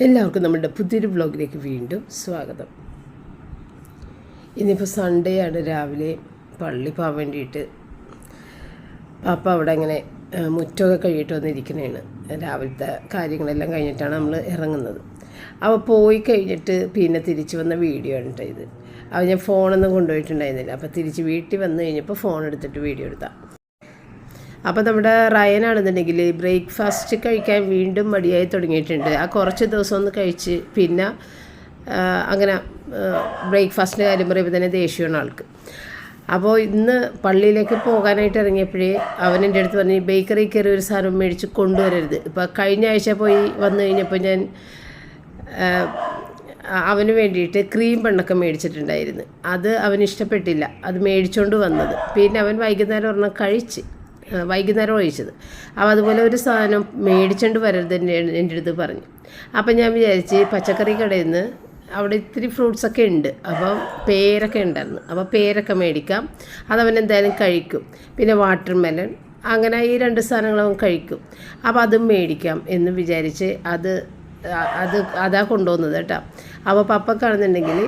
എല്ലാവർക്കും നമ്മുടെ പുതിയൊരു വ്ലോഗിലേക്ക് വീണ്ടും സ്വാഗതം. ഇന്നിപ്പോൾ സൺഡേ ആണ്. രാവിലെ പള്ളി പോകാൻ വേണ്ടിയിട്ട് പാപ്പ അവിടെ അങ്ങനെ മുറ്റമൊക്കെ കഴിയിട്ട് വന്നിരിക്കുന്നതാണ്. രാവിലത്തെ കാര്യങ്ങളെല്ലാം കഴിഞ്ഞിട്ടാണ് നമ്മൾ ഇറങ്ങുന്നത്. അപ്പോൾ പോയി കഴിഞ്ഞിട്ട് പിന്നെ തിരിച്ച് വന്ന വീഡിയോ ആണ് കേട്ടോ ഇത്. അപ്പോൾ ഞാൻ ഫോണൊന്നും കൊണ്ടുപോയിട്ടുണ്ടായിരുന്നില്ല. അപ്പോൾ തിരിച്ച് വീട്ടിൽ വന്നു കഴിഞ്ഞപ്പോൾ ഫോൺ എടുത്തിട്ട് വീഡിയോ എടുത്താൽ. അപ്പോൾ നമ്മുടെ റയനാണെന്നുണ്ടെങ്കിൽ ബ്രേക്ക്ഫാസ്റ്റ് കഴിക്കാൻ വീണ്ടും മടിയായി തുടങ്ങിയിട്ടുണ്ട്. ആ കുറച്ച് ദിവസം ഒന്ന് കഴിച്ച് പിന്നെ അങ്ങനെ ബ്രേക്ക്ഫാസ്റ്റിൻ്റെ കാര്യം പറയുമ്പോൾ തന്നെ ദേഷ്യമാണ് ആൾക്ക്. അപ്പോൾ ഇന്ന് പള്ളിയിലേക്ക് പോകാനായിട്ട് ഇറങ്ങിയപ്പോഴേ അവൻ എൻ്റെ അടുത്ത് പറഞ്ഞ് ബേക്കറി കയറി ഒരു സാധനം മേടിച്ച് കൊണ്ടുവരരുത്. ഇപ്പോൾ കഴിഞ്ഞ ആഴ്ച പോയി വന്നു കഴിഞ്ഞപ്പോൾ ഞാൻ അവന് വേണ്ടിയിട്ട് ക്രീം ബണ്ണൊക്കെ മേടിച്ചിട്ടുണ്ടായിരുന്നു. അത് അവന് ഇഷ്ടപ്പെട്ടില്ല. അത് മേടിച്ചുകൊണ്ട് വന്നത് പിന്നെ അവൻ വൈകുന്നേരം ഒരെണ്ണം വൈകുന്നേരം ഒഴിച്ചത്. അപ്പോൾ അതുപോലെ ഒരു സാധനം മേടിച്ചുകൊണ്ട് വരരുത് എൻ്റെ അടുത്ത് പറഞ്ഞു. അപ്പം ഞാൻ വിചാരിച്ച് പച്ചക്കറി കടയിൽ നിന്ന് അവിടെ ഇത്തിരി ഫ്രൂട്ട്സൊക്കെ ഉണ്ട്. അപ്പം പേരൊക്കെ ഉണ്ടായിരുന്നു. അപ്പോൾ പേരൊക്കെ മേടിക്കാം, അതവൻ എന്തായാലും കഴിക്കും. പിന്നെ വാട്ടർ മെലൺ, അങ്ങനെ ഈ 2 സാധനങ്ങൾ അവൻ കഴിക്കും. അപ്പോൾ അതും മേടിക്കാം എന്ന് വിചാരിച്ച് അതാ കൊണ്ടുപോകുന്നത് കേട്ടോ. അപ്പോൾ പപ്പക്കാണെന്നുണ്ടെങ്കിൽ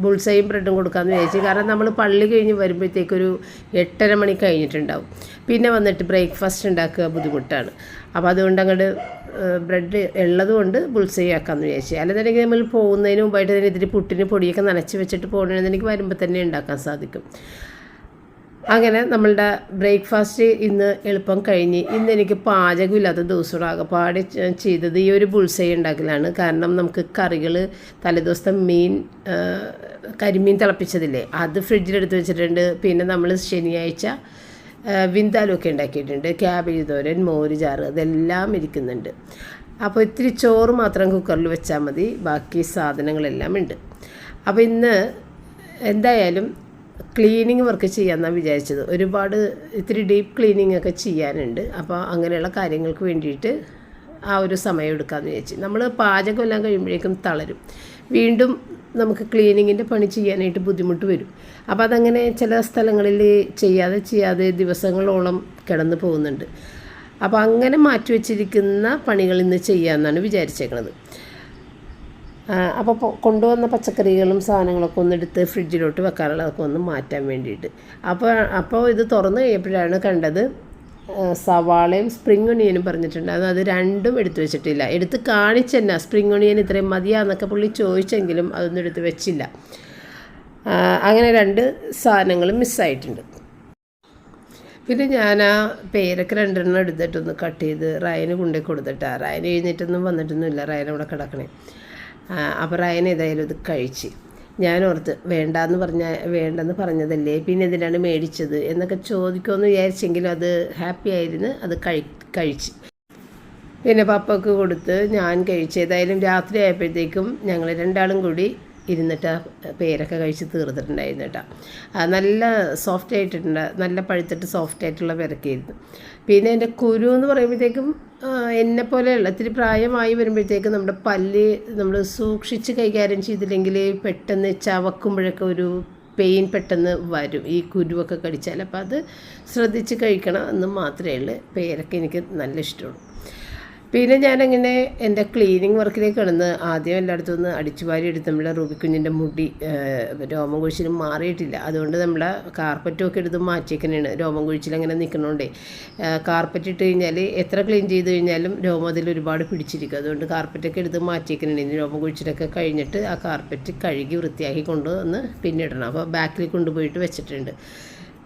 ബുൾസയും ബ്രെഡും കൊടുക്കാമെന്ന് വിചാരിച്ചു. കാരണം നമ്മൾ പള്ളി കഴിഞ്ഞ് വരുമ്പോഴത്തേക്കൊരു 8:30 മണി കഴിഞ്ഞിട്ടുണ്ടാവും. പിന്നെ വന്നിട്ട് ബ്രേക്ക്ഫാസ്റ്റ് ഉണ്ടാക്കുക ബുദ്ധിമുട്ടാണ്. അപ്പോൾ അതുകൊണ്ട് അങ്ങോട്ട് ബ്രെഡ് ഉള്ളതുകൊണ്ട് ബുൾസൈ ആക്കാമെന്ന് വിചാരിച്ചു. അല്ലെന്നുണ്ടെങ്കിൽ നമ്മൾ പോകുന്നതിന് മുമ്പായിട്ട് തന്നെ ഇതിൽ പുട്ടിന് പൊടിയൊക്കെ നനച്ച് വെച്ചിട്ട് പോകണമെന്നുണ്ടെങ്കിൽ വരുമ്പോൾ തന്നെ ഉണ്ടാക്കാൻ സാധിക്കും. അങ്ങനെ നമ്മളുടെ ബ്രേക്ക്ഫാസ്റ്റ് ഇന്ന് എളുപ്പം കഴിഞ്ഞ്. ഇന്ന് എനിക്ക് പാചകമില്ലാത്ത ദിവസവും ആകെപ്പാടെ ചെയ്തത് ഈ ഒരു ബുൾസൈ ഉണ്ടാക്കലാണ്. കാരണം നമുക്ക് കറികൾ തലേദിവസത്തെ കരിമീൻ തിളപ്പിച്ചതില്ലേ, അത് ഫ്രിഡ്ജിലെടുത്ത് വെച്ചിട്ടുണ്ട്. പിന്നെ നമ്മൾ ശനിയാഴ്ച വിന്താലുമൊക്കെ ഉണ്ടാക്കിയിട്ടുണ്ട്. ക്യാബേജ് തോരൻ, മോര് ചാറ്, അതെല്ലാം ഇരിക്കുന്നുണ്ട്. അപ്പോൾ ഇത്തിരി ചോറ് മാത്രം കുക്കറിൽ വെച്ചാൽ മതി, ബാക്കി സാധനങ്ങളെല്ലാം ഉണ്ട്. അപ്പോൾ ഇന്ന് എന്തായാലും ക്ലീനിങ് വർക്ക് ചെയ്യാമെന്നാണ് വിചാരിച്ചത്. ഒരുപാട് ഇത്തിരി ഡീപ്പ് ക്ലീനിങ് ഒക്കെ ചെയ്യാനുണ്ട്. അപ്പോൾ അങ്ങനെയുള്ള കാര്യങ്ങൾക്ക് വേണ്ടിയിട്ട് ആ ഒരു സമയം എടുക്കാമെന്ന് വിചാരിച്ചു. നമ്മൾ പാചകമെല്ലാം കഴിയുമ്പോഴേക്കും തളരും. വീണ്ടും നമുക്ക് ക്ലീനിങ്ങിൻ്റെ പണി ചെയ്യാനായിട്ട് ബുദ്ധിമുട്ട് വരും. അപ്പോൾ അതങ്ങനെ ചില സ്ഥലങ്ങളിൽ ചെയ്യാതെ ദിവസങ്ങളോളം കിടന്നു പോകുന്നുണ്ട്. അപ്പോൾ അങ്ങനെ മാറ്റിവെച്ചിരിക്കുന്ന പണികൾ ഇന്ന് ചെയ്യാമെന്നാണ് വിചാരിച്ചേക്കുന്നത്. അപ്പോൾ കൊണ്ടുവന്ന പച്ചക്കറികളും സാധനങ്ങളൊക്കെ ഒന്നെടുത്ത് ഫ്രിഡ്ജിലോട്ട് വെക്കാനുള്ളതൊക്കെ ഒന്ന് മാറ്റാൻ വേണ്ടിയിട്ട്. അപ്പോൾ ഇത് തുറന്ന് കഴിഞ്ഞപ്പോഴാണ് കണ്ടത് സവാളയും സ്പ്രിംഗ് ഒണിയനും പറഞ്ഞിട്ടുണ്ട്. അത് രണ്ടും എടുത്തു വെച്ചിട്ടില്ല. എടുത്ത് കാണിച്ചെന്നാ സ്പ്രിംഗ് ഒണിയൻ ഇത്രയും മതിയാന്നൊക്കെ പുള്ളി ചോദിച്ചെങ്കിലും അതൊന്നും എടുത്ത് വെച്ചില്ല. അങ്ങനെ 2 സാധനങ്ങളും മിസ്സായിട്ടുണ്ട്. പിന്നെ ഞാൻ ആ പേരൊക്കെ 2 എടുത്തിട്ടൊന്ന് കട്ട് ചെയ്ത് റയന് കൊണ്ടുപോയി കൊടുത്തിട്ടാ. റയൻ എഴുന്നേറ്റൊന്നും വന്നിട്ടൊന്നുമില്ല, റയൻ അവിടെ കിടക്കണേ. അപ്പോൾ റയൻ ഏതായാലും ഇത് കഴിച്ച്. ഞാനോർത്ത് വേണ്ടെന്ന് പറഞ്ഞതല്ലേ, പിന്നെ എന്തിനാണ് മേടിച്ചത് എന്നൊക്കെ ചോദിക്കുമെന്ന് വിചാരിച്ചെങ്കിലും അത് ഹാപ്പി ആയിരുന്നു. അത് കഴിച്ച് പിന്നെ പപ്പക്ക് കൊടുത്ത് ഞാൻ കഴിച്ച്. ഏതായാലും രാത്രി ആയപ്പോഴത്തേക്കും ഞങ്ങൾ 2 കൂടി ഇരുന്നിട്ട് ആ പേരൊക്കെ കഴിച്ച് തീർത്തിട്ടുണ്ടായിരുന്നു കേട്ടോ. നല്ല സോഫ്റ്റ് ആയിട്ടുണ്ട്, നല്ല പഴുത്തിട്ട് സോഫ്റ്റ് ആയിട്ടുള്ള പേരൊക്കെയായിരുന്നു. പിന്നെ എൻ്റെ കുരു എന്ന് പറയുമ്പോഴത്തേക്കും എന്നെപ്പോലെയുള്ള ഇത്തിരി പ്രായമായി വരുമ്പോഴത്തേക്കും നമ്മുടെ പല്ല് നമ്മൾ സൂക്ഷിച്ച് കൈകാര്യം ചെയ്തില്ലെങ്കിൽ പെട്ടെന്ന് ചവക്കുമ്പോഴൊക്കെ ഒരു പെയിൻ പെട്ടെന്ന് വരും ഈ കുരുവൊക്കെ കടിച്ചാൽ. അപ്പോൾ അത് ശ്രദ്ധിച്ച് കഴിക്കണം എന്ന് മാത്രമേ ഉള്ളൂ. പേരൊക്കെ എനിക്ക് നല്ല ഇഷ്ടമുള്ളൂ. പിന്നെ ഞാനങ്ങനെ എൻ്റെ ക്ലീനിങ് വർക്കിലേക്ക് കിടന്ന് ആദ്യം എല്ലായിടത്തും ഒന്ന് അടിച്ചു വാരി എടുത്ത് നമ്മുടെ റൂബിക്കുഞ്ഞിൻ്റെ മുടി രോമം കുഴിച്ചിലും മാറിയിട്ടില്ല. അതുകൊണ്ട് നമ്മുടെ കാർപ്പറ്റൊക്കെ എടുത്ത് മാറ്റിയേക്കണേണ്. രോമം കുഴിച്ചിലങ്ങനെ നിൽക്കണോണ്ടേ കാർപ്പറ്റ് ഇട്ട് കഴിഞ്ഞാൽ എത്ര ക്ലീൻ ചെയ്ത് കഴിഞ്ഞാലും രോമം അതിൽ ഒരുപാട് പിടിച്ചിരിക്കും. അതുകൊണ്ട് കാർപ്പറ്റൊക്കെ എടുത്ത് മാറ്റിയേക്കണേ. ഇനി രോമം കുഴിച്ചിലൊക്കെ കഴിഞ്ഞിട്ട് ആ കാർപ്പറ്റ് കഴുകി വൃത്തിയാക്കി കൊണ്ടുവന്ന് പിന്നെ ഇടണം. അപ്പോൾ ബാക്കിൽ കൊണ്ടുപോയിട്ട് വെച്ചിട്ടുണ്ട്.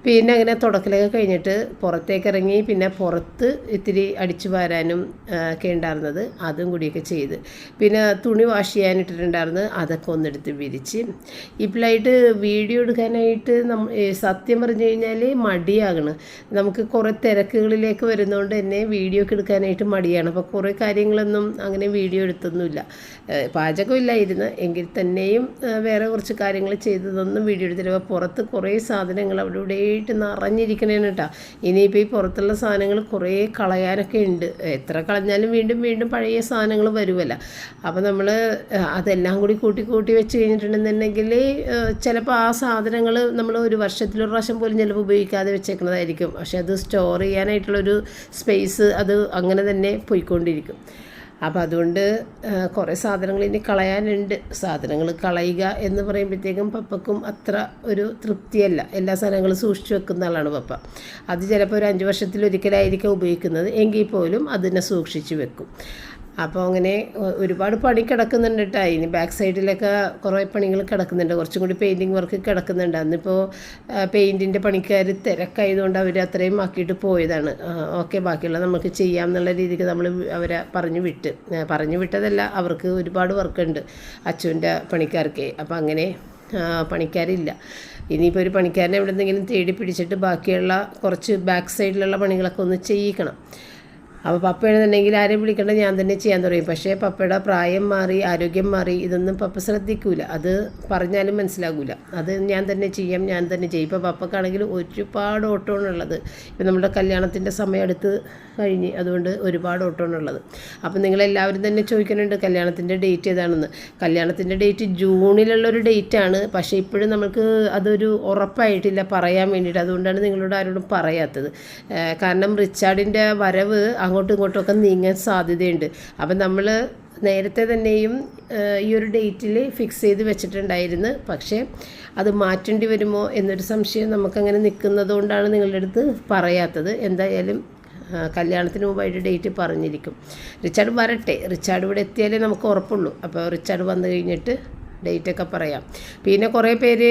പിന്നെ അങ്ങനെ തുടക്കലൊക്കെ കഴിഞ്ഞിട്ട് പുറത്തേക്ക് ഇറങ്ങി. പിന്നെ പുറത്ത് ഇത്തിരി അടിച്ചു വാരാനും ഒക്കെ ഉണ്ടായിരുന്നത്, അതും കൂടിയൊക്കെ ചെയ്ത്. പിന്നെ തുണി വാഷ് ചെയ്യാനിട്ടിട്ടുണ്ടായിരുന്നു, അതൊക്കെ ഒന്നെടുത്ത് വിരിച്ച്. ഇപ്പോഴായിട്ട് വീഡിയോ എടുക്കാനായിട്ട് സത്യം പറഞ്ഞു കഴിഞ്ഞാൽ മടിയാകണം. നമുക്ക് കുറേ തിരക്കുകളിലേക്ക് വരുന്നതുകൊണ്ട് തന്നെ വീഡിയോ ഒക്കെ എടുക്കാനായിട്ട് മടിയാണ്. അപ്പോൾ കുറേ കാര്യങ്ങളൊന്നും അങ്ങനെ വീഡിയോ എടുത്തൊന്നുമില്ല. പാചകമില്ലായിരുന്നു എങ്കിൽ തന്നെയും വേറെ കുറച്ച് കാര്യങ്ങൾ ചെയ്തതൊന്നും വീഡിയോ എടുത്തില്ല. അപ്പോൾ പുറത്ത് കുറേ സാധനങ്ങൾ അവിടെ ഇവിടെ നിറഞ്ഞിരിക്കണേന് കേട്ടോ. ഇനിയിപ്പോൾ ഈ പുറത്തുള്ള സാധനങ്ങൾ കുറേ കളയാനൊക്കെ ഉണ്ട്. എത്ര കളഞ്ഞാലും വീണ്ടും വീണ്ടും പഴയ സാധനങ്ങൾ വരുമല്ലോ. അപ്പോൾ നമ്മൾ അതെല്ലാം കൂടി കൂട്ടി വെച്ച് കഴിഞ്ഞിട്ടുണ്ടെന്നുണ്ടെങ്കിൽ ചിലപ്പോൾ ആ സാധനങ്ങൾ നമ്മൾ ഒരു വർഷത്തിലൊരു പ്രാവശ്യം പോലും ചിലപ്പോൾ ഉപയോഗിക്കാതെ വെച്ചേക്കുന്നതായിരിക്കും. പക്ഷെ അത് സ്റ്റോർ ചെയ്യാനായിട്ടുള്ളൊരു സ്പേസ് അത് അങ്ങനെ തന്നെ പോയിക്കൊണ്ടിരിക്കും. അപ്പോൾ അതുകൊണ്ട് കുറേ സാധനങ്ങൾ ഇനി കളയാനുണ്ട്. സാധനങ്ങൾ കളയുക എന്ന് പറയുമ്പോഴത്തേക്കും പപ്പക്കും അത്ര ഒരു തൃപ്തിയല്ല. എല്ലാ സാധനങ്ങളും സൂക്ഷിച്ചു വെക്കുന്ന ആളാണ് പപ്പ. അത് ചിലപ്പോൾ ഒരു 5 വർഷത്തിലൊരിക്കലായിരിക്കും ഉപയോഗിക്കുന്നത്, എങ്കിൽ പോലും അതിനെ സൂക്ഷിച്ച് വെക്കും. അപ്പോൾ അങ്ങനെ ഒരുപാട് പണി കിടക്കുന്നുണ്ട് കേട്ടോ. ഇനി ബാക്ക് സൈഡിലൊക്കെ കുറേ പണികൾ കിടക്കുന്നുണ്ട്, കുറച്ചും കൂടി പെയിൻറ്റിങ് വർക്ക് കിടക്കുന്നുണ്ട്. അന്നിപ്പോൾ പെയിൻറ്റിൻ്റെ പണിക്കാർ തിരക്കായതുകൊണ്ട് അവർ അത്രയും ആക്കിയിട്ട് പോയതാണ്. ഓക്കെ, ബാക്കിയുള്ള നമുക്ക് ചെയ്യാം എന്നുള്ള രീതിക്ക് നമ്മൾ അവരെ പറഞ്ഞു വിട്ടതല്ല, അവർക്ക് ഒരുപാട് വർക്കുണ്ട് അച്ഛൻ്റെ പണിക്കാർക്ക്. അപ്പോൾ അങ്ങനെ പണിക്കാരില്ല. ഇനിയിപ്പോൾ ഒരു പണിക്കാരനെ എവിടെയെന്തെങ്കിലും തേടി പിടിച്ചിട്ട് ബാക്കിയുള്ള കുറച്ച് ബാക്ക് സൈഡിലുള്ള പണികളൊക്കെ ഒന്ന് ചെയ്യിക്കണം. അപ്പോൾ പപ്പയാണെന്നുണ്ടെങ്കിൽ ആരെയും വിളിക്കേണ്ട, ഞാൻ തന്നെ ചെയ്യാൻ തുടങ്ങി. പക്ഷേ പപ്പയുടെ പ്രായം മാറി, ആരോഗ്യം മാറി, ഇതൊന്നും പപ്പ ശ്രദ്ധിക്കൂല. അത് പറഞ്ഞാലും മനസ്സിലാകില്ല. അത് ഞാൻ തന്നെ ചെയ്യും. ഇപ്പോൾ പപ്പക്കാണെങ്കിൽ ഒരുപാട് ഓട്ടമാണുള്ളത്. ഇപ്പം നമ്മുടെ കല്യാണത്തിൻ്റെ സമയം അടുത്ത് കഴിഞ്ഞ്, അതുകൊണ്ട് ഒരുപാട് ഓട്ടമാണുള്ളത്. അപ്പം നിങ്ങളെല്ലാവരും തന്നെ ചോദിക്കുന്നുണ്ട് കല്യാണത്തിൻ്റെ ഡേറ്റ് ഏതാണെന്ന്. കല്യാണത്തിൻ്റെ ഡേറ്റ് ജൂണിലുള്ളൊരു ഡേറ്റാണ്. പക്ഷേ ഇപ്പോഴും നമുക്ക് അതൊരു ഉറപ്പായിട്ടില്ല പറയാൻ വേണ്ടിയിട്ട്. അതുകൊണ്ടാണ് നിങ്ങളോട് ആരോടും പറയാത്തത്. കാരണം റിച്ചാർഡിൻ്റെ വരവ് അങ്ങോട്ടും ഇങ്ങോട്ടുമൊക്കെ നീങ്ങാൻ സാധ്യതയുണ്ട്. അപ്പം നമ്മൾ നേരത്തെ തന്നെയും ഈ ഒരു ഡേറ്റിൽ ഫിക്സ് ചെയ്ത് വെച്ചിട്ടുണ്ടായിരുന്നു. പക്ഷേ അത് മാറ്റേണ്ടി വരുമോ എന്നൊരു സംശയം നമുക്കങ്ങനെ നിൽക്കുന്നതുകൊണ്ടാണ് നിങ്ങളുടെ അടുത്ത് പറയാത്തത്. എന്തായാലും കല്യാണത്തിന് മുമ്പായിട്ട് ഡേറ്റ് പറഞ്ഞിരിക്കും. റിച്ചാർഡ് വരട്ടെ, റിച്ചാർഡ് ഇവിടെ എത്തിയാലേ നമുക്ക് ഉറപ്പുള്ളൂ. അപ്പോൾ റിച്ചാർഡ് വന്നു കഴിഞ്ഞിട്ട് ഡേറ്റൊക്കെ പറയാം. പിന്നെ കുറേ പേര്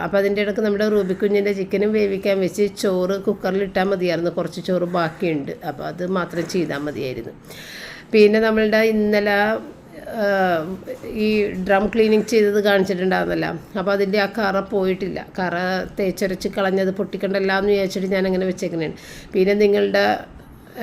അപ്പോൾ അതിൻ്റെ ഇടയ്ക്ക് നമ്മുടെ റൂബിക്കുഞ്ഞിൻ്റെ ചിക്കനും വേവിക്കാൻ വെച്ച് ചോറ് കുക്കറിൽ ഇട്ടാൽ മതിയായിരുന്നു. കുറച്ച് ചോറ് ബാക്കിയുണ്ട്, അപ്പോൾ അത് മാത്രം ചെയ്താൽ മതിയായിരുന്നു. പിന്നെ നമ്മളുടെ ഇന്നലെ ഈ ഡ്രം ക്ലീനിങ് ചെയ്തത് കാണിച്ചിട്ടുണ്ടാകുന്നല്ലോ. അപ്പോൾ അതിൻ്റെ ആ കറ പോയിട്ടില്ല. കറ തേച്ചരച്ച് കളഞ്ഞത് പൊട്ടിക്കണ്ടല്ലോ എന്ന് വിചാരിച്ചിട്ട് ഞാനങ്ങനെ വെച്ചേക്കുന്നതാണ്. പിന്നെ നിങ്ങളുടെ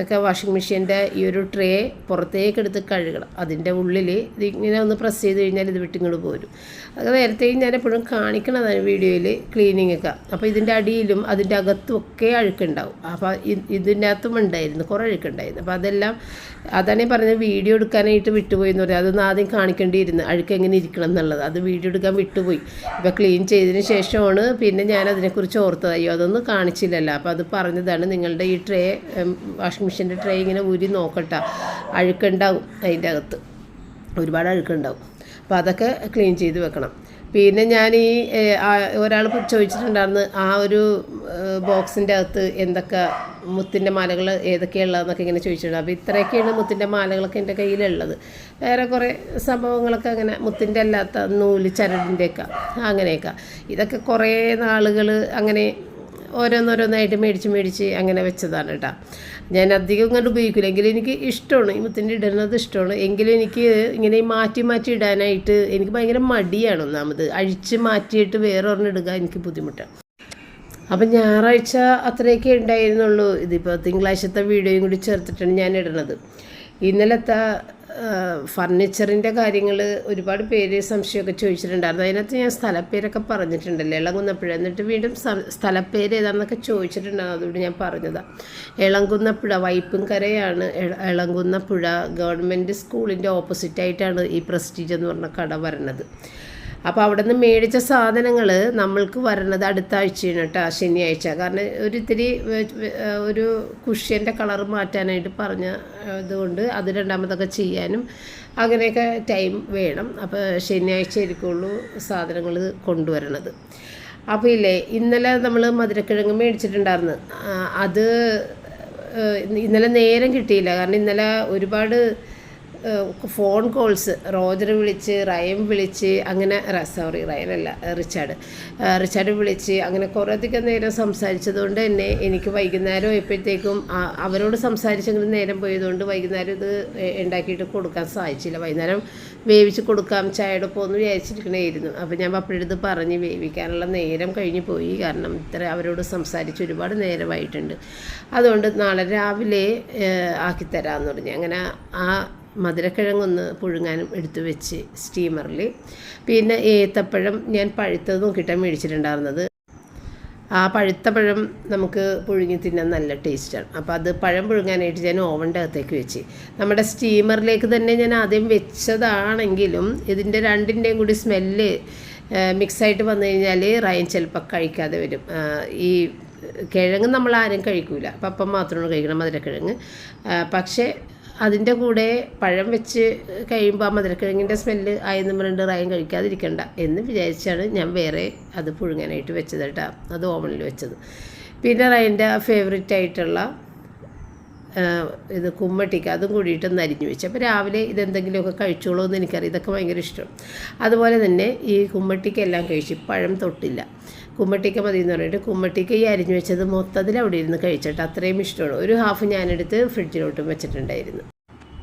ഒക്കെ വാഷിംഗ് മെഷീൻ്റെ ഈ ഒരു ട്രേ പുറത്തേക്ക് എടുത്ത് കഴുകണം. അതിൻ്റെ ഉള്ളിൽ ഇതിങ്ങനെ ഒന്ന് പ്രസ് ചെയ്ത് കഴിഞ്ഞാൽ ഇത് വിട്ടിങ്ങോട്ട് പോരും. അത് നേരത്തെയും ഞാൻ എപ്പോഴും കാണിക്കണതാണ് വീഡിയോയിൽ ക്ലീനിങ് ഒക്കെ. അപ്പോൾ ഇതിൻ്റെ അടിയിലും അതിൻ്റെ അകത്തും ഒക്കെ അഴുക്കുണ്ടാവും. അപ്പോൾ ഇതിൻ്റെ അകത്തും ഉണ്ടായിരുന്നു, കുറേ അഴുക്കുണ്ടായിരുന്നു. അപ്പോൾ അതാണ് പറഞ്ഞത് വീഡിയോ എടുക്കാനായിട്ട് വിട്ടുപോയി എന്ന് പറയാം. അതൊന്ന് ആദ്യം കാണിക്കേണ്ടിയിരുന്നു, അഴുക്ക് എങ്ങനെ ഇരിക്കണം എന്നുള്ളത്. അത് വീഡിയോ എടുക്കാൻ വിട്ടുപോയി. ഇപ്പോൾ ക്ലീൻ ചെയ്തതിന് ശേഷമാണ് പിന്നെ ഞാൻ അതിനെക്കുറിച്ച് ഓർത്തത്. അയ്യോ അതൊന്നും കാണിച്ചില്ലല്ലോ. അപ്പോൾ അത് പറഞ്ഞതാണ്, നിങ്ങളുടെ ഈ ട്രേ വാഷിംഗ് മെഷീൻ്റെ ട്രേ ഇങ്ങനെ ഊരി നോക്കട്ടെ, അഴുക്കുണ്ടാവും അതിൻ്റെ അകത്ത്, ഒരുപാട് അഴുക്കുണ്ടാവും. അപ്പോൾ അതൊക്കെ ക്ലീൻ ചെയ്ത് വെക്കണം. പിന്നെ ഞാൻ ഈ ഒരാൾ ചോദിച്ചിട്ടുണ്ടായിരുന്നു ആ ഒരു ബോക്സിൻ്റെ അകത്ത് എന്തൊക്കെ മുത്തിൻ്റെ മാലകൾ ഏതൊക്കെയുള്ളതെന്നൊക്കെ ഇങ്ങനെ ചോദിച്ചിട്ടുണ്ട്. അപ്പോൾ ഇത്രയൊക്കെയാണ് മുത്തിൻ്റെ മാലകളൊക്കെ എൻ്റെ കയ്യിലുള്ളത്. വേറെ കുറേ സംഭവങ്ങളൊക്കെ അങ്ങനെ മുത്തിൻ്റെ അല്ലാത്ത നൂല് ചരടിൻ്റെയൊക്കെ അങ്ങനെയൊക്കെ. ഇതൊക്കെ കുറേ നാളുകൾ അങ്ങനെ ഓരോന്നോരോന്നായിട്ട് മേടിച്ച് അങ്ങനെ വെച്ചതാണ് കേട്ടോ. ഞാൻ അധികം ഇങ്ങോട്ട് ഉപയോഗിക്കില്ല. എങ്കിലും എനിക്ക് ഇഷ്ടമാണ്, ഈ മുത്തിൻ്റെ ഇടുന്നത് ഇഷ്ടമാണ്. എങ്കിലും എനിക്ക് ഇങ്ങനെ മാറ്റി ഇടാനായിട്ട് എനിക്ക് ഭയങ്കര മടിയാണ്. ഒന്നാമത് അഴിച്ച് മാറ്റിയിട്ട് വേറെ ഒരെണ്ണം ഇടുക എനിക്ക് ബുദ്ധിമുട്ടാണ്. അപ്പം ഞായറാഴ്ച അത്രയൊക്കെ ഉണ്ടായിരുന്നുള്ളൂ. ഇതിപ്പോൾ തിങ്കളാഴ്ചത്തെ വീഡിയോയും കൂടി ചേർത്തിട്ടാണ് ഞാൻ ഇടുന്നത്. ഇന്നലത്തെ ഫർണിച്ചറിൻ്റെ കാര്യങ്ങൾ ഒരുപാട് പേര് സംശയമൊക്കെ ചോദിച്ചിട്ടുണ്ടായിരുന്നു. അതിനകത്ത് ഞാൻ സ്ഥലപ്പേരൊക്കെ പറഞ്ഞിട്ടുണ്ടല്ലോ, ഇളങ്കുന്നപ്പുഴ. എന്നിട്ട് വീണ്ടും സ്ഥലപ്പേര് ഏതാണെന്നൊക്കെ ചോദിച്ചിട്ടുണ്ടായിരുന്നു. അതുകൊണ്ട് ഞാൻ പറഞ്ഞതാണ്. ഇളങ്കുന്നപ്പുഴ, വൈപ്പുംകരയാണ് ഇളങ്കുന്നപ്പുഴ. ഗവൺമെൻറ് സ്കൂളിൻ്റെ ഓപ്പോസിറ്റായിട്ടാണ് ഈ പ്രസ്റ്റീജ് എന്ന് പറഞ്ഞ കട വരണത്. അപ്പോൾ അവിടെ നിന്ന് മേടിച്ച സാധനങ്ങൾ നമ്മൾക്ക് വരണത് അടുത്ത ആഴ്ചയാണ് കേട്ടോ, ശനിയാഴ്ച. കാരണം ഇത്തിരി ഒരു കുഷ്യൻ്റെ കളർ മാറ്റാനായിട്ട് പറഞ്ഞ അതുകൊണ്ട് അത് രണ്ടാമതൊക്കെ ചെയ്യാനും അങ്ങനെയൊക്കെ ടൈം വേണം. അപ്പോൾ ശനിയാഴ്ച ആയിരിക്കുള്ളൂ സാധനങ്ങൾ കൊണ്ടുവരണത്. അപ്പോൾ ഇല്ലേ, ഇന്നലെ നമ്മൾ മധുരക്കിഴങ്ങ് മേടിച്ചിട്ടുണ്ടായിരുന്നു. അത് ഇന്നലെ നേരം കിട്ടിയില്ല. കാരണം ഇന്നലെ ഒരുപാട് ഫോൺ കോൾസ്, റോജർ വിളിച്ച്, റയൻ വിളിച്ച്, അങ്ങനെ റയനല്ല റിച്ചാർഡ് വിളിച്ച്, അങ്ങനെ കുറേ അധികം നേരം സംസാരിച്ചതുകൊണ്ട് തന്നെ എനിക്ക് വൈകുന്നേരം എപ്പോഴത്തേക്കും അവരോട് സംസാരിച്ചെങ്കിലും നേരം പോയതുകൊണ്ട് വൈകുന്നേരം ഇത് ഉണ്ടാക്കിയിട്ട് കൊടുക്കാൻ സാധിച്ചില്ല. വൈകുന്നേരം വേവിച്ച് കൊടുക്കാം ചായയുടെ പോകുമെന്ന് വിചാരിച്ചിരിക്കണമായിരുന്നു. അപ്പോൾ ഞാൻ പപ്പഴടുത്ത് പറഞ്ഞ് വേവിക്കാനുള്ള നേരം കഴിഞ്ഞ് പോയി. കാരണം ഇത്ര അവരോട് സംസാരിച്ച് ഒരുപാട് നേരമായിട്ടുണ്ട്. അതുകൊണ്ട് നാളെ രാവിലെ ആക്കിത്തരാമെന്ന് പറഞ്ഞു. അങ്ങനെ ആ മധുരക്കിഴങ്ങൊന്ന് പുഴുങ്ങാനും എടുത്തു വെച്ച് സ്റ്റീമറിൽ. പിന്നെ ഏത്തപ്പഴം ഞാൻ പഴുത്തത് നോക്കിയിട്ടാണ് മേടിച്ചിട്ടുണ്ടായിരുന്നത്. ആ പഴുത്ത പഴം നമുക്ക് പുഴുങ്ങി തിന്നാൻ നല്ല ടേസ്റ്റാണ്. അപ്പോൾ അത് പഴം പുഴുങ്ങാനായിട്ട് ഞാൻ ഓവൻ്റെ അകത്തേക്ക് വെച്ച് നമ്മുടെ സ്റ്റീമറിലേക്ക് തന്നെ ഞാൻ ആദ്യം വെച്ചതാണെങ്കിലും ഇതിൻ്റെ രണ്ടിൻ്റെയും കൂടി സ്മെല്ല് മിക്സായിട്ട് വന്നു കഴിഞ്ഞാൽ റയൻ ചിലപ്പോൾ കഴിക്കാതെ വരും. ഈ കിഴങ്ങ് നമ്മൾ ആരും കഴിക്കില്ല, പപ്പ മാത്രമാണ് കഴിക്കണം മധുരക്കിഴങ്ങ്. പക്ഷേ അതിൻ്റെ കൂടെ പഴം വെച്ച് കഴിയുമ്പോൾ ആ മധുരക്കിഴങ്ങിൻ്റെ സ്മെല്ല് ആയെന്ന് പറഞ്ഞിട്ട് റയൻ കഴിക്കാതിരിക്കണ്ട എന്ന് വിചാരിച്ചാണ് ഞാൻ വേറെ അത് പുഴുങ്ങാനായിട്ട് വെച്ചത് കേട്ടോ, അത് ഓവനിൽ വെച്ചത്. പിന്നെ റയൻ്റെ ഫേവറേറ്റ് ആയിട്ടുള്ള ഇത് കുമ്മട്ടിക്ക അതും കൂടിയിട്ടൊന്ന് അരിഞ്ഞു വെച്ചു. അപ്പോൾ രാവിലെ ഇതെന്തെങ്കിലുമൊക്കെ കഴിച്ചോളൂ എന്ന് എനിക്കറിയാം, ഇതൊക്കെ ഭയങ്കര ഇഷ്ടം. അതുപോലെ തന്നെ ഈ കുമ്മട്ടിക്ക എല്ലാം കഴിച്ച് പഴം തൊട്ടില്ല, കുമ്മട്ടിക്ക മതി എന്ന് പറഞ്ഞിട്ട് കുമ്മട്ടിക്ക ഈ അരിഞ്ഞു വെച്ചത് മൊത്തത്തിൽ അവിടെ ഇരുന്ന് കഴിച്ചിട്ട് അത്രയും ഇഷ്ടമാണ്. ഒരു ഹാഫ് ഞാനെടുത്ത് ഫ്രിഡ്ജിലോട്ടും വെച്ചിട്ടുണ്ടായിരുന്നു.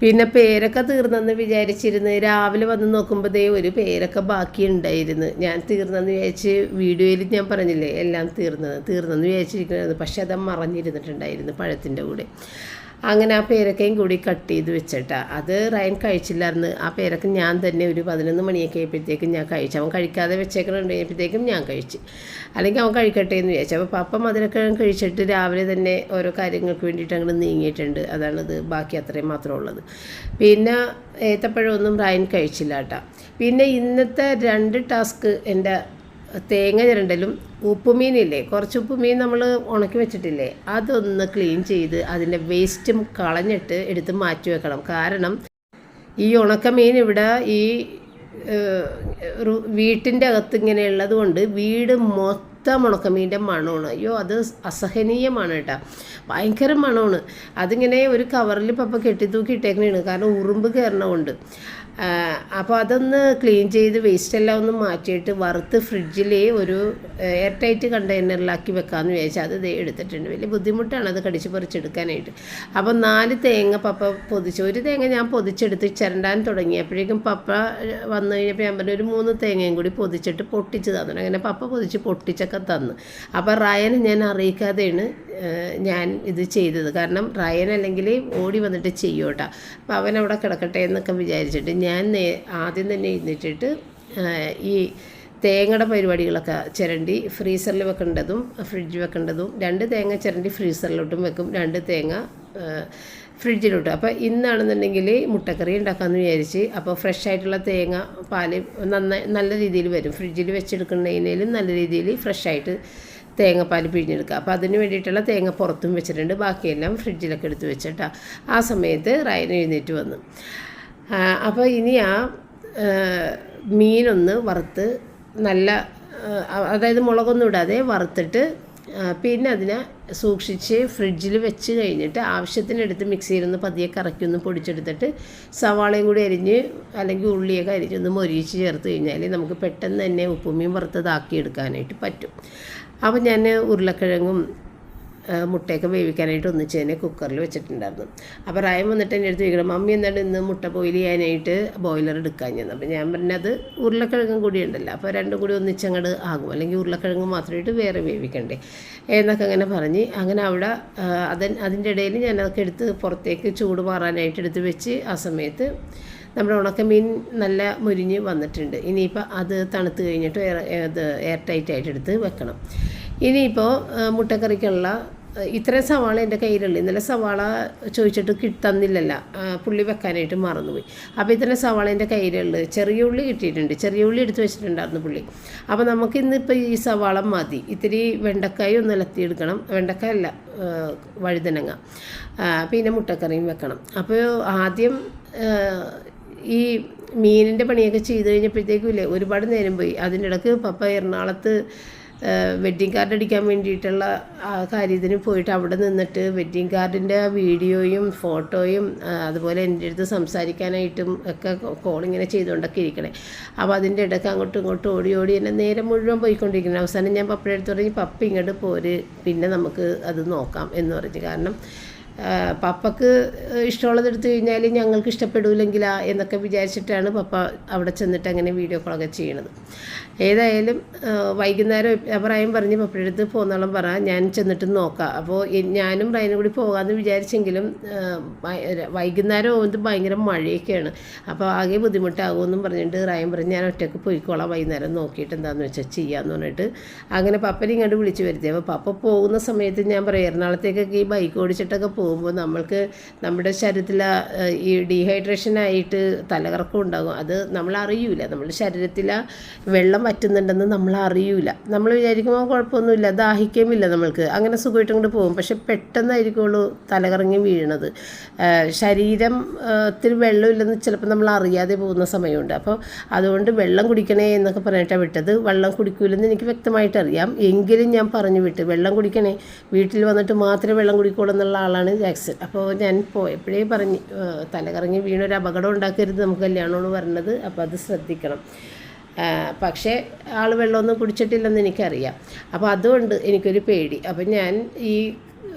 പിന്നെ പേരൊക്കെ തീർന്നെന്ന് വിചാരിച്ചിരുന്ന് രാവിലെ വന്ന് നോക്കുമ്പോഴേ ഒരു പേരൊക്കെ ബാക്കി ഉണ്ടായിരുന്നു. ഞാൻ തീർന്നെന്ന് വിചാരിച്ച് വീഡിയോയിൽ ഞാൻ പറഞ്ഞില്ലേ എല്ലാം തീർന്നെന്ന് വിചാരിച്ചിരിക്കുന്നത്, പക്ഷെ അത് മറഞ്ഞിരുന്നിട്ടുണ്ടായിരുന്നു പഴത്തിൻ്റെ കൂടെ. അങ്ങനെ ആ പേരക്കയും കൂടി കട്ട് ചെയ്ത് വെച്ചിട്ടാ. അത് റയൻ കഴിച്ചില്ലായിരുന്നു. ആ പേരക്ക ഞാൻ തന്നെ ഒരു 11 മണിയൊക്കെ ആയപ്പോഴത്തേക്കും ഞാൻ കഴിച്ചു. അവൻ കഴിക്കാതെ വെച്ചേക്കണുണ്ടായപ്പോഴത്തേക്കും ഞാൻ കഴിച്ച്, അല്ലെങ്കിൽ അവൻ കഴിക്കട്ടെ എന്ന് വിചാരിച്ചു. അപ്പോൾ പപ്പ മധുരക്കിഴങ്ങ് കഴിച്ചിട്ട് രാവിലെ തന്നെ ഓരോ കാര്യങ്ങൾക്ക് വേണ്ടിയിട്ട് അങ്ങനെ നീങ്ങിയിട്ടുണ്ട്. അതാണിത്, ബാക്കി അത്രയും മാത്രമേ ഉള്ളത്. പിന്നെ ഏത്തപ്പഴമൊന്നും റയൻ കഴിച്ചില്ല കേട്ടോ. പിന്നെ ഇന്നത്തെ 2 ടാസ്ക് എൻ്റെ തേങ്ങ ചിരണ്ടലും ഉപ്പുമീനില്ലേ, കുറച്ച് ഉപ്പുമീൻ നമ്മൾ ഉണക്കി വെച്ചിട്ടില്ലേ, അതൊന്ന് ക്ലീൻ ചെയ്ത് അതിൻ്റെ വേസ്റ്റും കളഞ്ഞിട്ട് എടുത്ത് മാറ്റി വെക്കണം. കാരണം ഈ ഉണക്കമീൻ ഇവിടെ ഈ വീട്ടിൻ്റെ അകത്ത് ഇങ്ങനെ ഉള്ളത് കൊണ്ട് വീട് മൊത്തം ഉണക്കമീൻ്റെ മണമാണ്. അയ്യോ അത് അസഹനീയമാണ് കേട്ടോ, ഭയങ്കര മണമാണ്. അതിങ്ങനെ ഒരു കവറിൽ പപ്പ കെട്ടിത്തൂക്കി ഇട്ടേക്കണേണ്, കാരണം ഉറുമ്പ് കയറണമുണ്ട്. അപ്പോൾ അതൊന്ന് ക്ലീൻ ചെയ്ത് വേസ്റ്റെല്ലാം ഒന്ന് മാറ്റിയിട്ട് വറുത്ത് ഫ്രിഡ്ജിൽ ഒരു എയർ ടൈറ്റ് കണ്ടെയ്നറിലാക്കി വെക്കാമെന്ന് വിചാരിച്ചാൽ അത് എടുത്തിട്ടുണ്ട്. വലിയ ബുദ്ധിമുട്ടാണ് അത് കടിച്ച് പറിച്ചെടുക്കാനായിട്ട്. അപ്പോൾ 4 തേങ്ങ പപ്പ പൊതിച്ച്, ഒരു തേങ്ങ ഞാൻ പൊതിച്ചെടുത്ത് ചിരണ്ടാൻ തുടങ്ങിയപ്പോഴേക്കും പപ്പ വന്നു കഴിഞ്ഞപ്പോൾ ഞാൻ പറഞ്ഞു ഒരു 3 തേങ്ങയും കൂടി പൊതിച്ചിട്ട് പൊട്ടിച്ച് തന്നു. അങ്ങനെ പപ്പ പൊതിച്ച് പൊട്ടിച്ചൊക്കെ തന്നു. അപ്പോൾ റയന് ഞാൻ അറിയിക്കാതെയാണ് ഞാൻ ഇത് ചെയ്തത്, കാരണം റയൻ അല്ലെങ്കിൽ ഓടി വന്നിട്ട് ചെയ്യും കേട്ടോ. അപ്പോൾ അവനവിടെ കിടക്കട്ടെ എന്നൊക്കെ വിചാരിച്ചിട്ട് ഞാൻ ആദ്യം തന്നെ ഇരുന്നിട്ടിട്ട് ഈ തേങ്ങയുടെ പരിപാടികളൊക്കെ ചിരണ്ടി ഫ്രീസറിൽ വെക്കേണ്ടതും ഫ്രിഡ്ജ് വെക്കേണ്ടതും, 2 തേങ്ങ ചിരണ്ടി ഫ്രീസറിലോട്ടും വെക്കും, 2 തേങ്ങ ഫ്രിഡ്ജിലോട്ട്. അപ്പോൾ ഇന്നാണെന്നുണ്ടെങ്കിൽ മുട്ടക്കറി ഉണ്ടാക്കാമെന്ന് വിചാരിച്ച്. അപ്പോൾ ഫ്രഷ് ആയിട്ടുള്ള തേങ്ങ പാല് നല്ല രീതിയിൽ വരും, ഫ്രിഡ്ജിൽ വെച്ചെടുക്കുന്നതിനേലും നല്ല രീതിയിൽ ഫ്രഷായിട്ട് തേങ്ങാപ്പാൽ പിഴിഞ്ഞെടുക്കുക. അപ്പോൾ അതിന് വേണ്ടിയിട്ടുള്ള തേങ്ങ പുറത്തും വെച്ചിട്ടുണ്ട്, ബാക്കിയെല്ലാം ഫ്രിഡ്ജിലൊക്കെ എടുത്ത് വെച്ചിട്ടാണ്. ആ സമയത്ത് റയൻ എഴുന്നേറ്റ് വന്നു. അപ്പോൾ ഇനി ആ മീനൊന്ന് വറുത്ത് നല്ല, അതായത് മുളകൊന്നും ഇടാതെ വറുത്തിട്ട് പിന്നെ അതിനെ സൂക്ഷിച്ച് ഫ്രിഡ്ജിൽ വെച്ച് കഴിഞ്ഞിട്ട് ആവശ്യത്തിനെടുത്ത് മിക്സിയിലൊന്ന് പതിയെ കറക്കി പൊടിച്ചെടുത്തിട്ട് സവാളയും കൂടി അരിഞ്ഞ് അല്ലെങ്കിൽ ഉള്ളിയൊക്കെ അരിഞ്ഞൊന്ന് മൊരിയിച്ച് ചേർത്ത് കഴിഞ്ഞാൽ നമുക്ക് പെട്ടെന്ന് തന്നെ ഉപ്പുമീൻ വറുത്തതാക്കി എടുക്കാനായിട്ട് പറ്റും. അപ്പോൾ ഞാൻ ഉരുളക്കിഴങ്ങും മുട്ടയൊക്കെ വേവിക്കാനായിട്ട് ഒന്നിച്ച് തന്നെ കുക്കറിൽ വെച്ചിട്ടുണ്ടായിരുന്നു. അപ്പോൾ റയൻ വന്നിട്ട് എൻ്റെ അടുത്ത് ചോദിക്കണം, മമ്മി എന്താണ് ഇന്ന് മുട്ട ബോയിൽ ചെയ്യാനായിട്ട് ബോയിലർ എടുക്കാൻ ചെന്നു. അപ്പോൾ ഞാൻ പറഞ്ഞത് ഉരുളക്കിഴങ്ങും കൂടി ഉണ്ടല്ലോ, അപ്പോൾ രണ്ടും കൂടി ഒന്നിച്ചങ്ങോട്ട് ആകും, അല്ലെങ്കിൽ ഉരുളക്കിഴങ്ങ് മാത്രമായിട്ട് വേറെ വേവിക്കണ്ടേ എന്നൊക്കെ അങ്ങനെ പറഞ്ഞ് അങ്ങനെ അവിടെ അതിൻ്റെ ഇടയിൽ ഞാനതൊക്കെ എടുത്ത് പുറത്തേക്ക് ചൂട് മാറാനായിട്ട് എടുത്ത് വെച്ച് ആ സമയത്ത് നമ്മുടെ ഉണക്കമീൻ നല്ല മുരിഞ്ഞ് വന്നിട്ടുണ്ട്. ഇനിയിപ്പോൾ അത് തണുത്ത് കഴിഞ്ഞിട്ട് എയർ ടൈറ്റായിട്ട് എടുത്ത് വെക്കണം. ഇനിയിപ്പോൾ മുട്ടക്കറിക്കുള്ള ഇത്രയും സവാള എൻ്റെ കയ്യിലുള്ളൂ. ഇന്നലെ സവാള ചോദിച്ചിട്ട് തന്നില്ലല്ലോ, പുള്ളി വെക്കാനായിട്ട് മറന്നുപോയി. അപ്പോൾ ഇത്രയും സവാള എൻ്റെ കയ്യിലുള്ളത്. ചെറിയ ഉള്ളി കിട്ടിയിട്ടുണ്ട്, ചെറിയ ഉള്ളി എടുത്ത് വെച്ചിട്ടുണ്ടായിരുന്നു പുള്ളി. അപ്പോൾ നമുക്കിന്നിപ്പോൾ ഈ സവാള മതി. ഇത്തിരി വെണ്ടക്കായും ഒന്ന് ഇളത്തിയെടുക്കണം, വെണ്ടക്കായ അല്ല വഴുതനങ്ങ, പിന്നെ മുട്ടക്കറിയും വെക്കണം. അപ്പോൾ ആദ്യം ഈ മീനിൻ്റെ പണിയൊക്കെ ചെയ്ത് കഴിഞ്ഞപ്പോഴത്തേക്കും ഇല്ലേ ഒരുപാട് നേരം പോയി. അതിൻ്റെ ഇടയ്ക്ക് പപ്പ എറണാകുളത്ത് വെഡ്ഡിങ് കാർഡ് അടിക്കാൻ വേണ്ടിയിട്ടുള്ള കാര്യത്തിന് പോയിട്ട് അവിടെ നിന്നിട്ട് വെഡ്ഡിങ് കാർഡിൻ്റെ വീഡിയോയും ഫോട്ടോയും അതുപോലെ എൻ്റെ അടുത്ത് സംസാരിക്കാനായിട്ടും ഒക്കെ കോളിങ്ങനെ ചെയ്തുകൊണ്ടൊക്കെ ഇരിക്കണേ. അപ്പോൾ അതിൻ്റെ ഇടയ്ക്ക് അങ്ങോട്ടും ഇങ്ങോട്ടും ഓടി എന്നെ നേരം മുഴുവൻ പോയിക്കൊണ്ടിരിക്കുന്നത്. അവസാനം ഞാൻ പപ്പയുടെ അടുത്ത് പറഞ്ഞ് പപ്പ ഇങ്ങോട്ട് പോര്, പിന്നെ നമുക്ക് അത് നോക്കാം എന്ന് പറഞ്ഞു. കാരണം പപ്പക്ക് ഇഷ്ടമുള്ളത് എടുത്തു കഴിഞ്ഞാൽ ഞങ്ങൾക്ക് ഇഷ്ടപ്പെടില്ലെങ്കിലാ എന്നൊക്കെ വിചാരിച്ചിട്ടാണ് പപ്പ അവിടെ ചെന്നിട്ട് അങ്ങനെ വീഡിയോ കോളൊക്കെ ചെയ്യണത്. ഏതായാലും വൈകുന്നേരം റയൻ പറഞ്ഞ് പപ്പയുടെ അടുത്ത് പോന്നോളം പറ, ഞാൻ ചെന്നിട്ട് നോക്കാം. അപ്പോൾ ഞാനും റയനും കൂടി പോകാമെന്ന് വിചാരിച്ചെങ്കിലും വൈകുന്നേരം പോകുന്നത് ഭയങ്കര മഴയൊക്കെയാണ്, അപ്പോൾ ആകെ ബുദ്ധിമുട്ടാകുമെന്നും പറഞ്ഞിട്ട് റയൻ പറഞ്ഞ് ഞാൻ ഒറ്റയ്ക്ക് പോയിക്കോളാം, വൈകുന്നേരം നോക്കിയിട്ട് എന്താണെന്ന് വെച്ചാൽ ചെയ്യാമെന്ന് പറഞ്ഞിട്ട് അങ്ങനെ പപ്പനെ ഇങ്ങോട്ട് വിളിച്ച് വരുത്തി. അപ്പോൾ പപ്പ പോകുന്ന സമയത്ത് ഞാൻ പറയാം എറണാകുളത്തേക്കൊക്കെ ഈ ബൈക്ക് ഓടിച്ചിട്ടൊക്കെ പോകുമ്പോൾ നമ്മൾക്ക് നമ്മുടെ ശരീരത്തിൽ ഈ ഡീഹൈഡ്രേഷനായിട്ട് തലകറക്കം ഉണ്ടാകും. അത് നമ്മൾ അറിയൂല. നമ്മുടെ ശരീരത്തിൽ വെള്ളം വറ്റുന്നുണ്ടെന്ന് നമ്മൾ അറിയൂല. നമ്മൾ വിചാരിക്കുമ്പോൾ കുഴപ്പമൊന്നുമില്ല, ദാഹിക്കുകയുമില്ല നമ്മൾക്ക്, അങ്ങനെ സുഖമായിട്ട് കൊണ്ട് പോകും. പക്ഷെ പെട്ടെന്നായിരിക്കുള്ളൂ തലകറങ്ങി വീഴണത്. ശരീരത്തിൽ വെള്ളമില്ലെന്ന് ചിലപ്പോൾ നമ്മൾ അറിയാതെ പോകുന്ന സമയമുണ്ട്. അപ്പോൾ അതുകൊണ്ട് വെള്ളം കുടിക്കണേ എന്നൊക്കെ പറഞ്ഞിട്ടാണ് വിട്ടത്. വെള്ളം കുടിക്കൂലെന്ന് എനിക്ക് വ്യക്തമായിട്ട് അറിയാം, എങ്കിലും ഞാൻ പറഞ്ഞു വിട്ട് വെള്ളം കുടിക്കണേ, വീട്ടിൽ വന്നിട്ട് മാത്രമേ വെള്ളം കുടിക്കുള്ളൂ എന്നുള്ള ആളാണ് ജാക്സൺ. അപ്പോൾ ഞാൻ പോയപ്പോഴേ പറഞ്ഞ് തലകറങ്ങി വീണൊരു അപകടം ഉണ്ടാക്കരുത് നമുക്ക് കല്യാണമെന്ന് പറഞ്ഞത്, അപ്പോൾ അത് ശ്രദ്ധിക്കണം. പക്ഷേ ആൾ വെള്ളമൊന്നും കുടിച്ചിട്ടില്ലെന്ന് എനിക്കറിയാം. അപ്പോൾ അതുകൊണ്ട് എനിക്കൊരു പേടി. അപ്പം ഞാൻ ഈ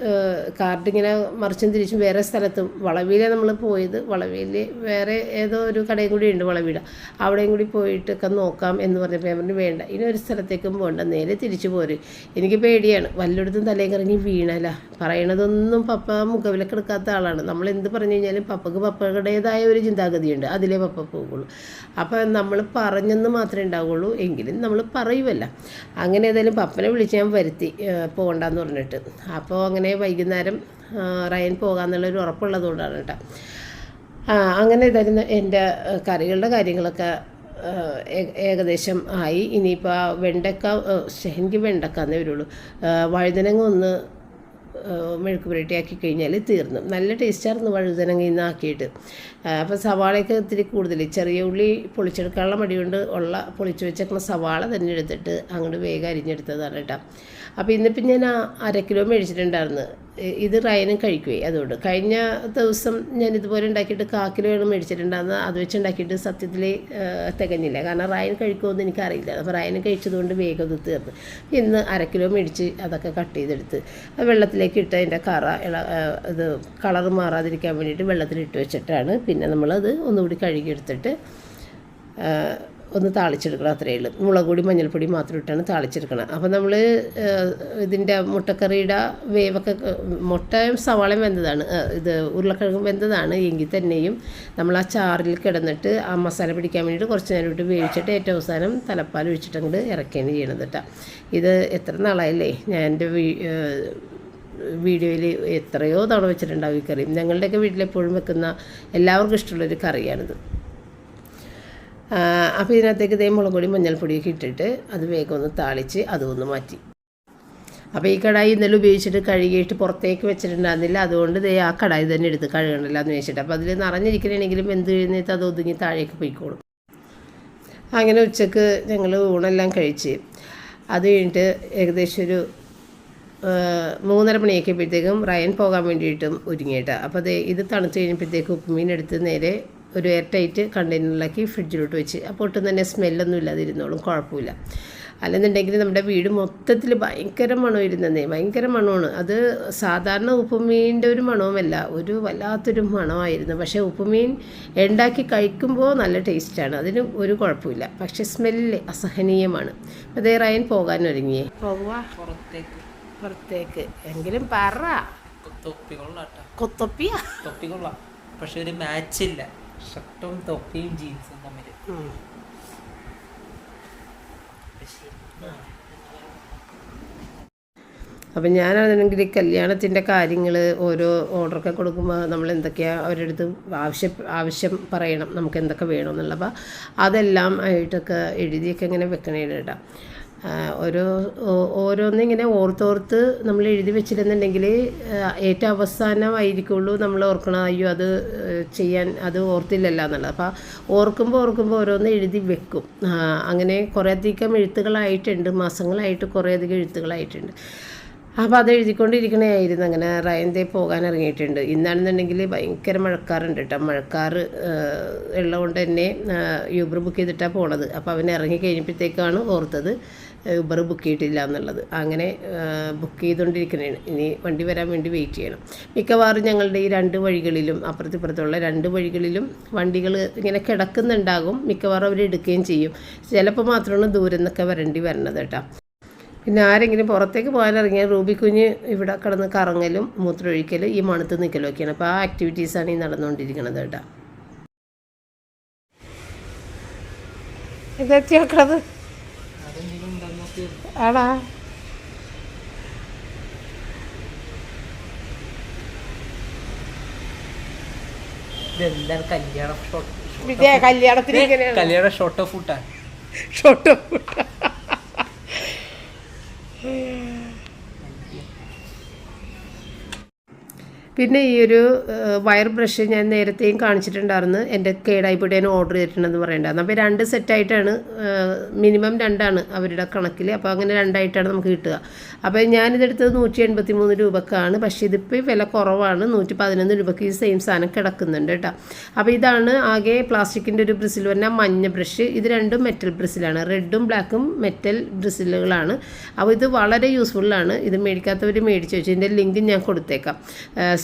കാർഡിങ്ങനെ മറിച്ചും തിരിച്ചും വേറെ സ്ഥലത്തും, വളവിലെ നമ്മൾ പോയത്, വളവിൽ വേറെ ഏതോ ഒരു കടയും കൂടി ഉണ്ട് വളവില, അവിടെയും കൂടി പോയിട്ടൊക്കെ നോക്കാം എന്ന് പറഞ്ഞപ്പോൾ ഞാൻ പറഞ്ഞു വേണ്ട, ഇനി ഒരു സ്ഥലത്തേക്കും പോകണ്ട, നേരെ തിരിച്ചു പോര്, എനിക്ക് പേടിയാണ്, വല്ലയിടത്തും തലയും കറങ്ങി വീണല്ല. പറയണതൊന്നും പപ്പ മുഖവിലക്കെടുക്കാത്ത ആളാണ്. നമ്മൾ എന്ത് പറഞ്ഞു കഴിഞ്ഞാലും പപ്പക്ക് പപ്പയുടേതായ ഒരു ചിന്താഗതിയുണ്ട്, അതിലേ പപ്പ പോകുള്ളൂ. അപ്പം നമ്മൾ പറഞ്ഞെന്ന് മാത്രമേ ഉണ്ടാവുള്ളൂ, എങ്കിലും നമ്മൾ പറയുമല്ല. അങ്ങനെ ഏതായാലും പപ്പനെ വിളിച്ച് ഞാൻ വരുത്തി പോകണ്ടെന്ന് പറഞ്ഞിട്ട്. അപ്പോൾ അങ്ങനെ വൈകുന്നേരം റയൻ പോകാമെന്നുള്ളൊരു ഉറപ്പുള്ളതുകൊണ്ടാണ് കേട്ടോ. അങ്ങനെ ഇതായിരുന്നു എൻ്റെ കറികളുടെ കാര്യങ്ങളൊക്കെ ഏകദേശം ആയി. ഇനിയിപ്പോൾ വെണ്ടക്ക, എനിക്ക് വെണ്ടക്കാന്നേ വരുള്ളൂ, വഴുതനങ്ങ ഒന്ന് മെഴുക്ക് പുരട്ടിയാക്കി കഴിഞ്ഞാൽ തീർന്നു. നല്ല ടേസ്റ്റായിരുന്നു വഴുതനങ്ങ ഇന്ന് ആക്കിയിട്ട്. അപ്പോൾ സവാളയൊക്കെ ഇത്തിരി കൂടുതൽ, ചെറിയ ഉള്ളി പൊളിച്ചെടുക്കാനുള്ള മടി കൊണ്ട് പൊളിച്ച് വെച്ചേക്കുന്ന സവാള തന്നെ എടുത്തിട്ട് അങ്ങോട്ട് വേഗം അരിഞ്ഞെടുത്തതാണ് കേട്ടോ. അപ്പോൾ ഇന്നിപ്പം ഞാൻ 1/2 കിലോ മേടിച്ചിട്ടുണ്ടായിരുന്നു. ഇത് റയനും കഴിക്കുവേ, അതുകൊണ്ട് കഴിഞ്ഞ ദിവസം ഞാൻ ഇതുപോലെ ഉണ്ടാക്കിയിട്ട് 1/4 കിലോയാണ് മേടിച്ചിട്ടുണ്ടായിരുന്നത്. അത് വെച്ചുണ്ടാക്കിയിട്ട് സത്യത്തിൽ തികഞ്ഞില്ല, കാരണം റയൻ കഴിക്കുമെന്ന് എനിക്കറിയില്ല. അപ്പോൾ റയനും കഴിച്ചതുകൊണ്ട് വേഗം അത് തീർന്നു. ഇന്ന് 1/2 കിലോ മേടിച്ച് അതൊക്കെ കട്ട് ചെയ്തെടുത്ത് വെള്ളത്തിലേക്ക് ഇട്ട് അതിൻ്റെ ഇത് കളറ് മാറാതിരിക്കാൻ വേണ്ടിയിട്ട് വെള്ളത്തിലിട്ട് വെച്ചിട്ടാണ് പിന്നെ നമ്മളത് ഒന്നുകൂടി കഴുകിയെടുത്തിട്ട് ഒന്ന് താളിച്ചെടുക്കണം, അത്രയേ ഉള്ളൂ. മുളക് പൊടി മഞ്ഞൾപ്പൊടി മാത്രം ഇട്ടാണ് താളിച്ചെടുക്കണം. അപ്പോൾ നമ്മൾ ഇതിൻ്റെ മുട്ടക്കറിയുടെ വേവൊക്കെ, മുട്ടയും സവാളയും വെന്തതാണ്, ഇത് ഉരുളക്കിഴങ്ങും വെന്തതാണ് എങ്കിൽ തന്നെയും നമ്മൾ ആ ചാറിൽ കിടന്നിട്ട് ആ മസാല പിടിക്കാൻ വേണ്ടിയിട്ട് കുറച്ച് നേരം ഇട്ട് വേവിച്ചിട്ട് ഏറ്റവും അവസാനം തലപ്പാൽ ഒഴിച്ചിട്ട് അങ്ങോട്ട് ഇറക്കുകയാണ് ചെയ്യണത് കേട്ടോ. ഇത് എത്ര നാളായില്ലേ ഞാൻ എൻ്റെ വീഡിയോയിൽ എത്രയോ തവണ വെച്ചിട്ടുണ്ടാവും ഈ കറി. ഞങ്ങളുടെയൊക്കെ വീട്ടിലെപ്പോഴും വെക്കുന്ന എല്ലാവർക്കും ഇഷ്ടമുള്ളൊരു കറിയാണിത്. അപ്പോൾ ഇതിനകത്തേക്ക് ഇതേ മുളക് പൊടി മഞ്ഞൾപ്പൊടിയൊക്കെ ഇട്ടിട്ട് അത് വേഗം ഒന്ന് താളിച്ച് അതൊന്ന് മാറ്റി. അപ്പോൾ ഈ കടായി ഇന്നലെ ഉപയോഗിച്ചിട്ട് കഴുകിയിട്ട് പുറത്തേക്ക് വെച്ചിട്ടുണ്ടായിരുന്നില്ല, അതുകൊണ്ട് ഇതേ ആ കടായി തന്നെ എടുത്ത് കഴുകണില്ല എന്ന് വെച്ചിട്ട്. അപ്പോൾ അതിൽ നിറഞ്ഞിരിക്കണമെങ്കിലും എന്ത് കഴിഞ്ഞിട്ട് അത് ഒതുങ്ങി താഴേക്ക് പോയിക്കോളും. അങ്ങനെ ഉച്ചക്ക് ഞങ്ങൾ ഊണെല്ലാം കഴിച്ച് അത് കഴിഞ്ഞിട്ട് ഏകദേശം ഒരു 3:30 മണിയൊക്കെ ആയപ്പോഴത്തേക്കും റയൻ പോകാൻ വേണ്ടിയിട്ടും ഒരുങ്ങിയിട്ട്. അപ്പോൾ ഇത് തണുത്ത് കഴിഞ്ഞപ്പോഴത്തേക്ക് ഉപ്പുമീൻ എടുത്ത് നേരെ ഒരു എയർ ടൈറ്റ് കണ്ടെയ്നറിലാക്കി ഫ്രിഡ്ജിലോട്ട് വെച്ച്. അപ്പോൾ ഒട്ടും തന്നെ സ്മെല്ലൊന്നും ഇല്ലാതിരുന്നോളും, കുഴപ്പമില്ല. അല്ലെന്നുണ്ടെങ്കിൽ നമ്മുടെ വീട് മൊത്തത്തിൽ ഭയങ്കര മണമായിരുന്നേ, ഭയങ്കര മണമാണ്. അത് സാധാരണ ഉപ്പുമീൻ്റെ ഒരു മണവുമല്ല, ഒരു വല്ലാത്തൊരു മണമായിരുന്നു. പക്ഷേ ഉപ്പുമീൻ ഉണ്ടാക്കി കഴിക്കുമ്പോൾ നല്ല ടേസ്റ്റാണ്, അതിന് ഒരു കുഴപ്പമില്ല. പക്ഷേ സ്മെല്ല് അസഹനീയമാണ്. അതേ റയൻ പോകാൻ ഒരുങ്ങിയേ, പോകുക പുറത്തേക്ക് എങ്കിലും പറ. കൊത്തൊപ്പിയാ തൊപ്പികൊള്ളാം, പക്ഷെ ഒരു മാച്ചില്ല ഷർട്ടും തൊപ്പിയും ജീൻസും തമ്മിൽ. അപ്പം ഞാനാണെങ്കിൽ കല്യാണത്തിൻ്റെ കാര്യങ്ങൾ ഓരോ ഓർഡറൊക്കെ കൊടുക്കുമ്പോൾ നമ്മൾ എന്തൊക്കെയാണ് അവരുടെ അടുത്ത് ആവശ്യം പറയണം, നമുക്ക് എന്തൊക്കെ വേണമെന്നുള്ള. അപ്പോൾ അതെല്ലാം ആയിട്ടൊക്കെ എഴുതിയൊക്കെ ഇങ്ങനെ വെക്കണേ കേട്ടോ. ഓരോന്നിങ്ങനെ ഓർത്തോർത്ത് നമ്മൾ എഴുതി വെച്ചിരുന്നുണ്ടെങ്കിൽ ഏറ്റവും അവസാനമായിരിക്കുള്ളൂ നമ്മൾ ഓർക്കണം, അയ്യോ അത് ചെയ്യാൻ അത് ഓർത്തില്ലല്ലോ എന്നുള്ളത്. അപ്പോൾ ഓർക്കുമ്പോൾ ഓരോന്ന് എഴുതി വെക്കും. അങ്ങനെ കുറേയധികം എഴുത്തുകളായിട്ടുണ്ട്, മാസങ്ങളായിട്ട് കുറേയധികം എഴുത്തുകളായിട്ടുണ്ട്. അപ്പോൾ അത് എഴുതിക്കൊണ്ടിരിക്കണമായിരുന്നു. അങ്ങനെ റയൻ്റെ പോകാൻ ഇറങ്ങിയിട്ടുണ്ട്. ഇന്നാണെന്നുണ്ടെങ്കിൽ ഭയങ്കര മഴക്കാറുണ്ട് കേട്ടോ. മഴക്കാർ ഉള്ളതുകൊണ്ട് തന്നെ യൂബർ ബുക്ക് ചെയ്തിട്ടാണ് പോണത്. അപ്പോൾ അവൻ ഇറങ്ങി കഴിഞ്ഞപ്പോഴത്തേക്കാണ് ഓർത്തത് യൂബർ ബുക്ക് ചെയ്തിട്ടില്ല എന്നുള്ളത്. അങ്ങനെ ബുക്ക് ചെയ്തുകൊണ്ടിരിക്കണേണ്. ഇനി വണ്ടി വരാൻ വേണ്ടി വെയിറ്റ് ചെയ്യണം. മിക്കവാറും ഞങ്ങളുടെ ഈ 2 വഴികളിലും അപ്പുറത്തിപ്പുറത്തുള്ള 2 വഴികളിലും വണ്ടികൾ ഇങ്ങനെ കിടക്കുന്നുണ്ടാകും. മിക്കവാറും അവർ എടുക്കുകയും ചെയ്യും. ചിലപ്പോൾ മാത്രമാണ് ദൂരം നിന്നൊക്കെ വരേണ്ടി വരണത് കേട്ടോ. പിന്നെ ആരെങ്കിലും പുറത്തേക്ക് പോകാനിറങ്ങിയാൽ റൂബി കുഞ്ഞ് ഇവിടെ കിടന്ന് കറങ്ങലും മൂത്രമൊഴിക്കലും ഈ മണത്ത് നിൽക്കലും ഒക്കെയാണ്. അപ്പോൾ ആ ആക്ടിവിറ്റീസാണ് ഈ നടന്നുകൊണ്ടിരിക്കുന്നത് കേട്ടോ. ഇതെത്തി നോക്കണത് ആടാ. ഇതെന്താണ് കല്യാണം കല്യാണത്തിന് ഇങ്ങനെയാണ് കല്യാണം ഷോർട്ട് ഓഫ് ഫുട്ടാണ്. ഷോട്ടോ പിന്നെ ഈ ഒരു വയർ ബ്രഷ് ഞാൻ നേരത്തെയും കാണിച്ചിട്ടുണ്ടായിരുന്നു. എൻ്റെ കേടായിപ്പോയിട്ട് ഞാൻ ഓർഡർ ചെയ്തിട്ടുണ്ടെന്ന് പറയണ്ടായിരുന്നു. അപ്പോൾ 2 സെറ്റായിട്ടാണ്, മിനിമം 2ആണ് അവരുടെ കണക്കിൽ. അപ്പോൾ അങ്ങനെ 2ആയിട്ടാണ് നമുക്ക് കിട്ടുക. അപ്പോൾ ഞാനിതെടുത്തത് 183 രൂപക്കാണ്. പക്ഷേ ഇതിപ്പോൾ വില കുറവാണ്, 111 രൂപയ്ക്ക് ഈ സെയിം സാധനം കിടക്കുന്നുണ്ട് കേട്ടോ. അപ്പോൾ ഇതാണ് ആകെ പ്ലാസ്റ്റിക്കിൻ്റെ ഒരു ബ്രിസിൽ പറഞ്ഞാൽ മഞ്ഞ ബ്രഷ്. ഇത് രണ്ടും മെറ്റൽ ബ്രിസിലാണ്, റെഡും ബ്ലാക്കും മെറ്റൽ ബ്രിസിലുകളാണ്. അപ്പോൾ ഇത് വളരെ യൂസ്ഫുള്ളാണ്. ഇത് മേടിക്കാത്തവർ മേടിച്ച് വെച്ചു. ഇതിൻ്റെ ലിങ്ക് ഞാൻ കൊടുത്തേക്കാം.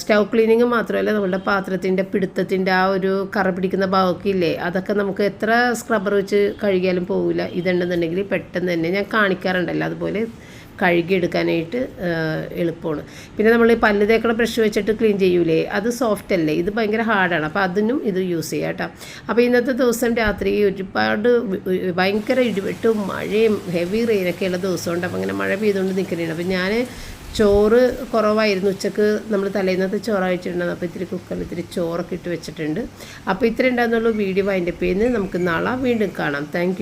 സ്റ്റൗ ക്ലീനിങ് മാത്രമല്ല, നമ്മുടെ പാത്രത്തിൻ്റെ പിടുത്തത്തിൻ്റെ ആ ഒരു കറ പിടിക്കുന്ന ഭാഗമൊക്കെ ഇല്ലേ, അതൊക്കെ നമുക്ക് എത്ര സ്ക്രബ്ബർ വെച്ച് കഴുകിയാലും പോകില്ല. ഇതുണ്ടെന്നുണ്ടെങ്കിൽ പെട്ടെന്ന് തന്നെ ഞാൻ കാണിക്കാറുണ്ടല്ലോ, അതുപോലെ കഴുകിയെടുക്കാനായിട്ട് എളുപ്പമാണ്. പിന്നെ നമ്മൾ ഈ പല്ല് തേക്കണ ബ്രഷ് വെച്ചിട്ട് ക്ലീൻ ചെയ്യൂലേ, അത് സോഫ്റ്റ് അല്ലേ, ഇത് ഭയങ്കര ഹാർഡാണ്. അപ്പോൾ അതിനും ഇത് യൂസ് ചെയ്യാം കേട്ടോ. അപ്പോൾ ഇന്നത്തെ ദിവസം രാത്രി ഒരുപാട് ഭയങ്കര ഇടിവെട്ടും മഴയും ഹെവി റെയിനൊക്കെയുള്ള ദിവസമുണ്ട്. അപ്പോൾ അങ്ങനെ മഴ പെയ്തുകൊണ്ട് നിൽക്കുന്നതാണ്. അപ്പോൾ ഞാൻ ചോറ് കുറവായിരുന്നു, ഉച്ചക്ക് നമ്മൾ തലേന്നത്തെ ചോറ് കഴിച്ചിട്ടുണ്ടായിരുന്നു. അപ്പോൾ ഇത്തിരി കുക്കറിൽ ഇത്തിരി ചോറൊക്കെ ഇട്ട് വെച്ചിട്ടുണ്ട്. അപ്പോൾ ഇത്രയും ഉണ്ടാകുന്നുള്ളൂ. വീഡിയോ വൈൻഡപ്പ് ചെയ്യുന്നത്. നമുക്ക് നാളെ വീണ്ടും കാണാം. താങ്ക്